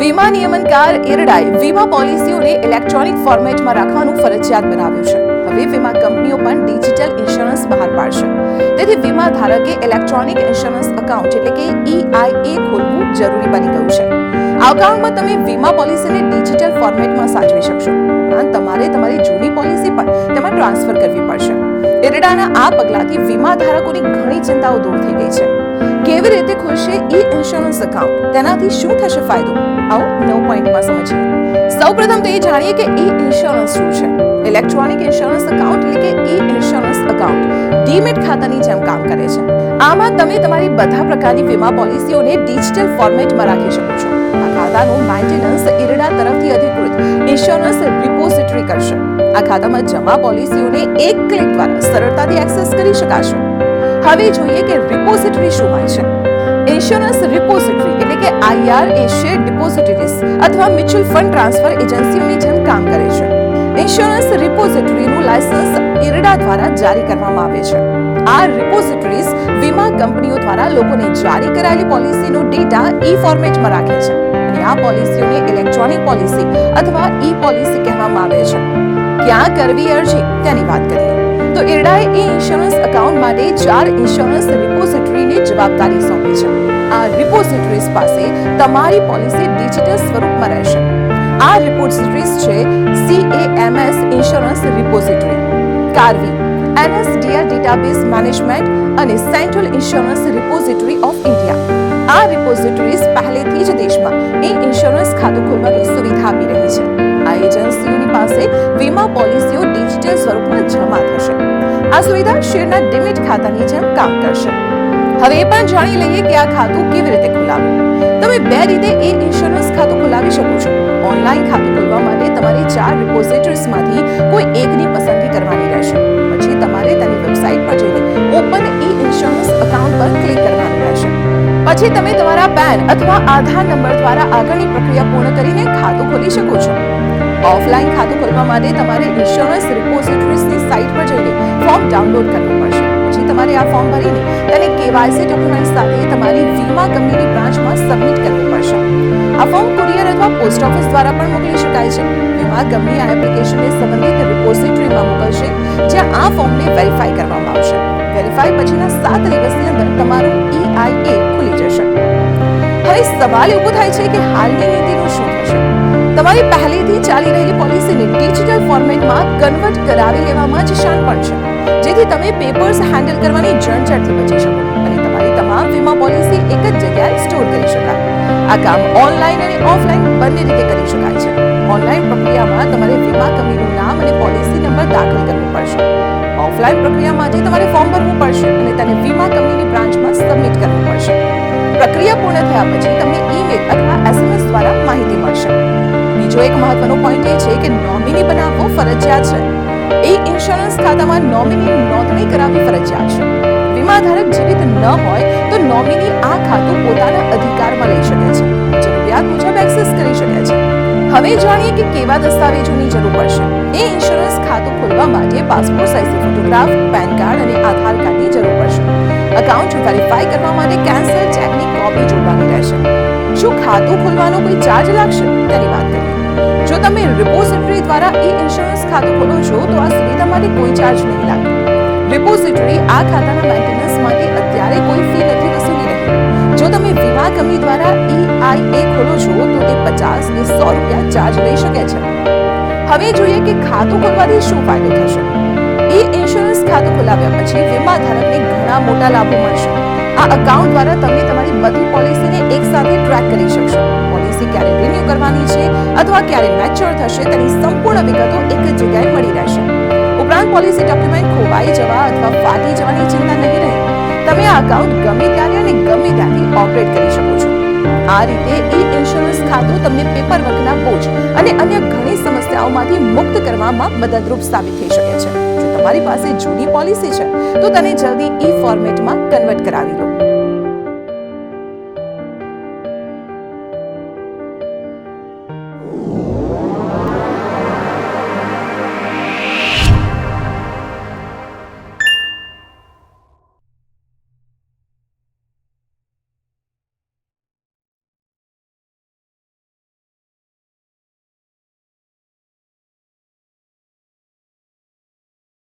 વીમા નિયમનકાર ઇરડાએ વીમા પોલિસીઓને ઇલેક્ટ્રોનિક ફોર્મેટમાં રાખવાનું ફરજિયાત બનાવ્યું છે. હવે વીમા કંપનીઓ પણ ડિજિટલ ઇન્સ્યોરન્સ બહાર પાડશે. તેથી વીમા ધારકે ઇલેક્ટ્રોનિક ઇન્સ્યોરન્સ એકાઉન્ટ એટલે કે EIA ખોલવું જરૂરી બની ગયું છે. આ એકાઉન્ટમાં તમે વીમા પોલિસીને ડિજિટલ ફોર્મેટમાં સાચવી શકશો. ઉપરાંત તમારે તમારી જૂની પોલિસી પણ તેમાં ટ્રાન્સફર કરવી પડશે. ઇરડાના આ પગલાથી વીમા ધારકોની ઘણી ચિંતાઓ દૂર થઈ ગઈ છે. કેવી રીતે ખુલશે ઇન્સ્યોરન્સ એકાઉન્ટ, તેનાથી શું થશે ફાયદો, આવો 9 પોઈન્ટમાં સમજીએ. સૌપ્રથમ તો એ જાણીએ કે ઇન્સ્યોરન્સ શું છે. ઇલેક્ટ્રોનિક ઇન્સ્યોરન્સ એકાઉન્ટ એટલે કે ઇન્સ્યોરન્સ એકાઉન્ટ ડીમેટ ખાતાની જેમ કામ કરે છે. આમાં તમે તમારી બધા પ્રકારની વીમા પોલિસીઓને ડિજિટલ ફોર્મેટમાં રાખી શકો છો. આ ખાતાનું મેન્ટેનન્સ ઇરડા તરફથી અધિકૃત ઇન્સ્યોરન્સ રિપોઝિટરી કરશે. આ ખાતામાં જમા પોલિસીઓને એક ક્લિક દ્વારા સરળતાથી એક્સેસ કરી શકાશે. હવે જોઈએ કે રિપોઝિટરી શું હોય છે. ઇન્સ્યોરન્સ રિપોઝિટરી એટલે કે IR એ શેર ડિપોઝિટરીઝ અથવા મ્યુચ્યુઅલ ફંડ ટ્રાન્સફર એજન્સીઓની જેમ કામ કરે છે. ઇન્સ્યોરન્સ રિપોઝિટરીનું લાયસન્સ ઇરડા દ્વારા જારી કરવામાં આવે છે. આ રિપોઝિટરીઝ વીમા કંપનીઓ દ્વારા લોકોને જારી કરાયેલી પોલિસીનો ડેટા ફોર્મેટમાં રાખે છે અને આ પોલિસીઓને ઇલેક્ટ્રોનિક પોલિસી અથવા પોલિસી કહેવામાં આવે છે. ક્યાં કરવી અરજી તેની વાત કરીએ તો ઇરડાએ ઇન્સ્યોરન્સ એકાઉન્ટ માટે 4 ઇન્સ્યોરન્સ રિપોઝિટરીને જવાબદારી સોંપી છે. આ રિપોઝિટરીઝ પાસે તમારી પોલિસી ડિજિટલ સ્વરૂપમાં રહેશે. આ રિપોઝિટરીઝ છે CAMS insurance repository, Karvy, NSDL database management અને central insurance repository of India. આ રિપોઝિટરીઝ પહેલેથી જ દેશમાં ઇન્સ્યોરન્સ ખાતું ખોલવાની સુવિધા આપી રહી છે. આ એજન્સીઓની પાસે વીમા પોલિસીઓ ડિજિટલ સ્વરૂપમાં જમા થશે. આ સુવિધા શેરના ડીમેટ ખાતાની જેમ કામ કરશે. હવે એ પણ જાણી લઈએ કે આ ખાતું કેવી રીતે ખોલાવવું. તમે 2 રીતે ઇન્સ્યોરન્સ ખાતું ખોલાવી શકો છો. ઓનલાઈન ખાતું ખોલવા માટે તમારે 4 રિપોઝિટરીઝમાંથી કોઈ એકની પસંદગી કરવાની રહેશે. પછી તમારે તેની વેબસાઇટ પર જઈને ઓપન ઇન્સ્યોરન્સ એકાઉન્ટ પર ક્લિક કરવાનું રહેશે. પછી તમે તમારા પેન અથવા આધાર નંબર દ્વારા આગળની પ્રક્રિયા પૂર્ણ કરીને ખાતું ખોલી શકો છો. ઓફલાઈન ખાતું ખોલવા માટે તમારે ઇન્સ્યોરન્સ રિપોઝિટરીઝની સાઇટ પર જઈને ફોર્મ ડાઉનલોડ કરવું પડશે. પછી તમારે આ ફોર્મ ભરીને તેને KYC ડોક્યુમેન્ટ સાથે તમારી વીમા કંપનીની બ્રાન્ચમાં સબમિટ કરવું પડશે. આ ફોર્મ કુરિયર અથવા પોસ્ટ ઓફિસ દ્વારા પણ મોકલી શકાય છે. વીમા કંપની આ એપ્લિકેશનને સંબંધિત રિપોઝિટરીમાં મોકલશે, જ્યાં આ ફોર્મને વેરીફાઈ કરવામાં આવશે. વેરીફાઈ પછીના 7 દિવસની અંદર તમારું EIA ખુલી જશે. હવે સવાલ ઊભો થાય છે કે હાલની નીતિનું શું થશે. તમારી પહેલેથી ચાલી રહેલી પોલિસીને ડિજિટલ ફોર્મેટમાં કન્વર્ટ કરાવી લેવામાં જ શાણપણ છે, જેથી તમે પેપર્સ હેન્ડલ કરવાની ઝંઝટથી બચી શકો અને તમારી તમામ વીમા પોલિસી એક જ જગ્યાએ સ્ટોર કરી શકાય. આ કામ ઓનલાઈન અને ઓફલાઈન બંને રીતે કરી શકાય છે. ઓનલાઈન પ્રક્રિયામાં તમારે વીમા કંપનીનું નામ અને પોલિસી નંબર દાખલ કરવો પડશે. ઓફલાઈન પ્રક્રિયા માટે તમારે ફોર્મ ભરવું પડશે અને તેને વીમા કંપનીની બ્રાન્ચમાં સબમિટ કરવું પડશે. પ્રક્રિયા પૂર્ણ થયા પછી તમને ઈમેલ અથવા SMS દ્વારા માહિતી મળશે. બીજો એક મહત્વનો પોઈન્ટ એ છે કે નોમિની બનાવવો ફરજિયાત છે. ઇન્સ્યોરન્સ ખાતામાં નોમિની નોંધણી કરાવવી ફરજિયાત છે. વીમા ધારક જીવિત ન હોય તો નોમિની આ ખાતું પોતાના અધિકારમાં લઈ શકે છે. જરૂરિયાત મુજબ એક્સેસ કરી શકે છે. હવે જાણીએ કે કેવા દસ્તાવેજોની જરૂર પડશે. ઇન્સ્યોરન્સ ખાતું ખોલવા માટે પાસપોર્ટ સાઇઝનો ફોટોગ્રાફ, પેન કાર્ડ અને આધાર કાર્ડની જરૂર પડશે. એકાઉન્ટ વેરીફાઈ કરવા માટે કેન્સલ ચેકની કોપી જોડવાની રહેશે. શું ખાતું ખોલવાનો કોઈ ચાર્જ લાગશે તેની વાત કરીએ. જો તમે રિપોઝિટરી દ્વારા ઇન્સ્યોરન્સ ખાતું ખોલો છો તો આ સુવિધા માટે કોઈ ચાર્જ નહીં લાગે. રિપોઝિટરી આ ખાતાના મેન્ટેનન્સ માટે અત્યારે કોઈ ફી નથી વસૂલી રહી. જો તમે વીમા કંપની દ્વારા EIA ખોલો છો તો તે 50 કે 100 રૂપિયા ચાર્જ લઈ શકે છે. હવે જોઈએ કે ખાતું ખોલવાથી શું ફાયદો થશે. ઇન્સ્યોરન્સ ખાતું ખોલાવ્યા પછી વીમા ધારકને ઘણા મોટા લાભો મળશે. આ એકાઉન્ટ દ્વારા તમે તમારી બધી પોલિસીને એકસાથે ટ્રેક કરી શકશો. પોલિસી ક્યારે રિન્યુ કરવાની છે અથવા ક્યારે મેચ્યોર થશે તેની સંપૂર્ણ વિગતો એક જ જગ્યાએ મળી રહેશે. ઉપરાંત પોલિસી ડોક્યુમેન્ટ ખોવાઈ જવા અથવા ફાટી જવાની ચિંતા નહીં રહે. તમે આ એકાઉન્ટ ગમે ત્યારે અને ગમે ત્યાંથી ઓપરેટ કરી શકો છો. આ રીતે ઇન્સ્યોરન્સ ખાતું તમને પેપરવર્કના બોજ અને અન્ય ઘણી સમસ્યાઓમાંથી મુક્ત કરવામાં મદદરૂપ સાબિત થઈ શકે છે. જો તમારી પાસે જૂની પોલિસી છે તો તેને જલ્દી ફોર્મેટમાં કન્વર્ટ કરાવી લો.